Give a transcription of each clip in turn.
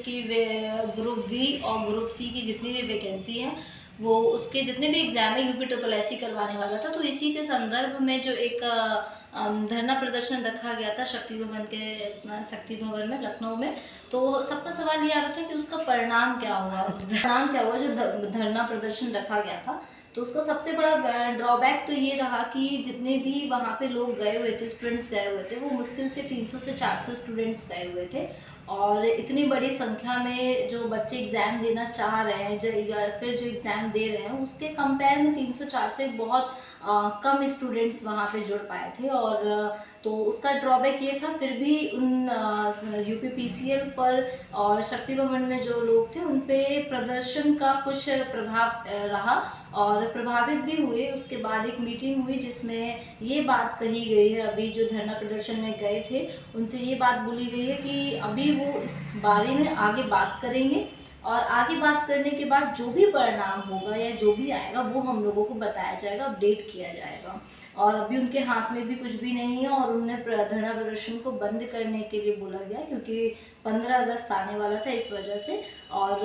कि वे group B और group C की जितनी भी वैकेंसी है वो उसके जितने भी एग्ज़ाम है यूपी ट्रिपल एस करवाने वाला था। तो इसी के संदर्भ में जो एक धरना प्रदर्शन रखा गया था शक्ति भवन में लखनऊ में। तो सबका सवाल ये आ रहा था कि उसका परिणाम क्या हुआ, परिणाम क्या हुआ जो धरना प्रदर्शन रखा गया था। तो उसका सबसे बड़ा ड्रॉबैक तो ये रहा कि जितने भी वहाँ पे लोग गए हुए थे, स्टूडेंट्स गए हुए थे, वो मुश्किल से 300 से 400 स्टूडेंट्स गए हुए थे। और इतनी बड़ी संख्या में जो बच्चे एग्ज़ाम देना चाह रहे हैं या फिर जो एग्ज़ाम दे रहे हैं उसके कंपेयर में 300-400 एक बहुत कम स्टूडेंट्स वहाँ पे जुड़ पाए थे। और तो उसका ड्रॉबैक ये था। फिर भी उन यूपीपीसीएल पर और शक्ति भवन में जो लोग थे उन पे प्रदर्शन का कुछ प्रभाव रहा और प्रभावित भी हुए। उसके बाद एक मीटिंग हुई जिसमें ये बात कही गई है, अभी जो धरना प्रदर्शन में गए थे उनसे ये बात बोली गई है कि अभी वो इस बारे में आगे बात करेंगे और आगे बात करने के बाद जो भी परिणाम होगा या जो भी आएगा वो हम लोगों को बताया जाएगा, अपडेट किया जाएगा। और अभी उनके हाथ में भी कुछ भी नहीं है और उन्हें धरना प्रदर्शन को बंद करने के लिए बोला गया क्योंकि 15 अगस्त आने वाला था इस वजह से। और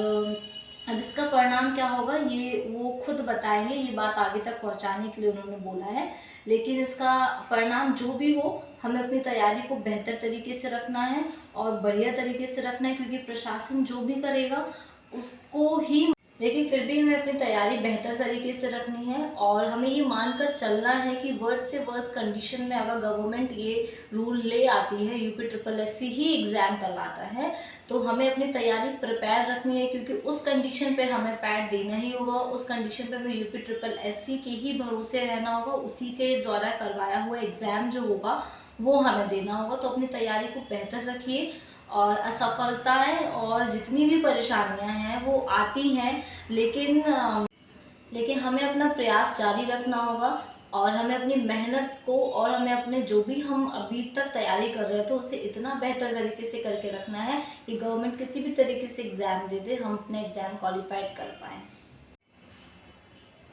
अब इसका परिणाम क्या होगा ये वो खुद बताएंगे, ये बात आगे तक पहुंचाने के लिए उन्होंने बोला है। लेकिन इसका परिणाम जो भी हो हमें अपनी तैयारी को बेहतर तरीके से रखना है और बढ़िया तरीके से रखना है क्योंकि प्रशासन जो भी करेगा उसको ही, लेकिन फिर भी हमें अपनी तैयारी बेहतर तरीके से रखनी है। और हमें ये मानकर चलना है कि वर्स्ट से वर्स्ट कंडीशन में अगर गवर्नमेंट ये रूल ले आती है, यूपी ट्रिपल एससी ही एग्ज़ाम करवाता है, तो हमें अपनी तैयारी प्रिपेयर रखनी है क्योंकि उस कंडीशन पे हमें पैड देना ही होगा, उस कंडीशन पे हमें यूपी ट्रिपल एससी के ही भरोसे रहना होगा, उसी के द्वारा करवाया हुआ एग्ज़ाम जो होगा वो हमें देना होगा। तो अपनी तैयारी को बेहतर रखिए और असफलताएं और जितनी भी परेशानियां हैं वो आती हैं, लेकिन हमें अपना प्रयास जारी रखना होगा और हमें अपनी मेहनत को और हमें अपने जो भी हम अभी तक तैयारी कर रहे थे उसे इतना बेहतर तरीके से करके रखना है कि गवर्नमेंट किसी भी तरीके से एग्ज़ाम दे दे, हम अपने एग्ज़ाम क्वालिफाइड कर पाएँ।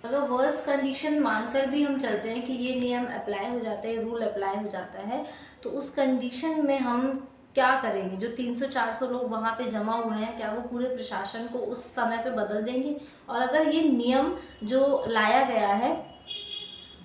अगर वर्स्ट कंडीशन मानकर भी हम चलते हैं कि ये नियम अप्लाई हो जाते हैं, रूल अप्लाई हो जाता है, तो उस कंडीशन में हम क्या करेंगे? जो 300-400 लोग वहाँ पे जमा हुए हैं, क्या वो पूरे प्रशासन को उस समय पे बदल देंगे? और अगर ये नियम जो लाया गया है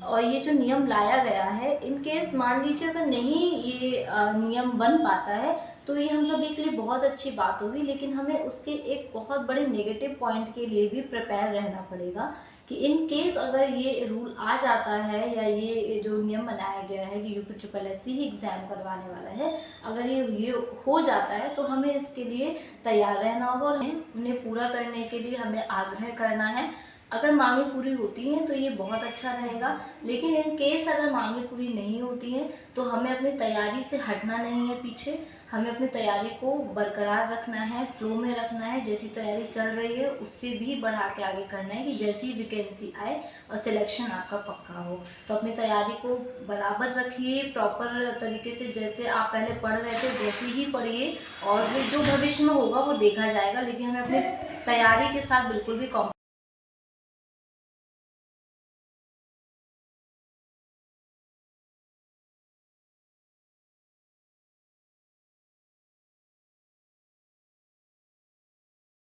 और ये जो नियम लाया गया है, इन केस मान लीजिए अगर नहीं ये नियम बन पाता है तो ये हम सभी के लिए बहुत अच्छी बात होगी, लेकिन हमें उसके एक बहुत बड़े नेगेटिव पॉइंट के लिए भी प्रिपेयर रहना पड़ेगा कि इन केस अगर ये रूल आ जाता है या ये जो नियम बनाया गया है कि यूपी ट्रिपल एससी ही एग्ज़ाम करवाने वाला है, अगर ये हो जाता है तो हमें इसके लिए तैयार रहना होगा और उन्हें पूरा करने के लिए हमें आग्रह करना है। अगर मांगें पूरी होती हैं तो ये बहुत अच्छा रहेगा, लेकिन इन केस अगर मांगें पूरी नहीं होती हैं तो हमें अपनी तैयारी से हटना नहीं है पीछे, हमें अपनी तैयारी को बरकरार रखना है, फ्लो में रखना है। जैसी तैयारी चल रही है उससे भी बढ़ा के आगे करना है कि जैसी वैकेंसी आए और सिलेक्शन आपका पक्का हो। तो अपनी तैयारी को बराबर रखिए, प्रॉपर तरीके से जैसे आप पहले पढ़ रहे थे वैसे ही पढ़िए और जो भविष्य में होगा वो देखा जाएगा, लेकिन हमें अपनी तैयारी के साथ बिल्कुल भी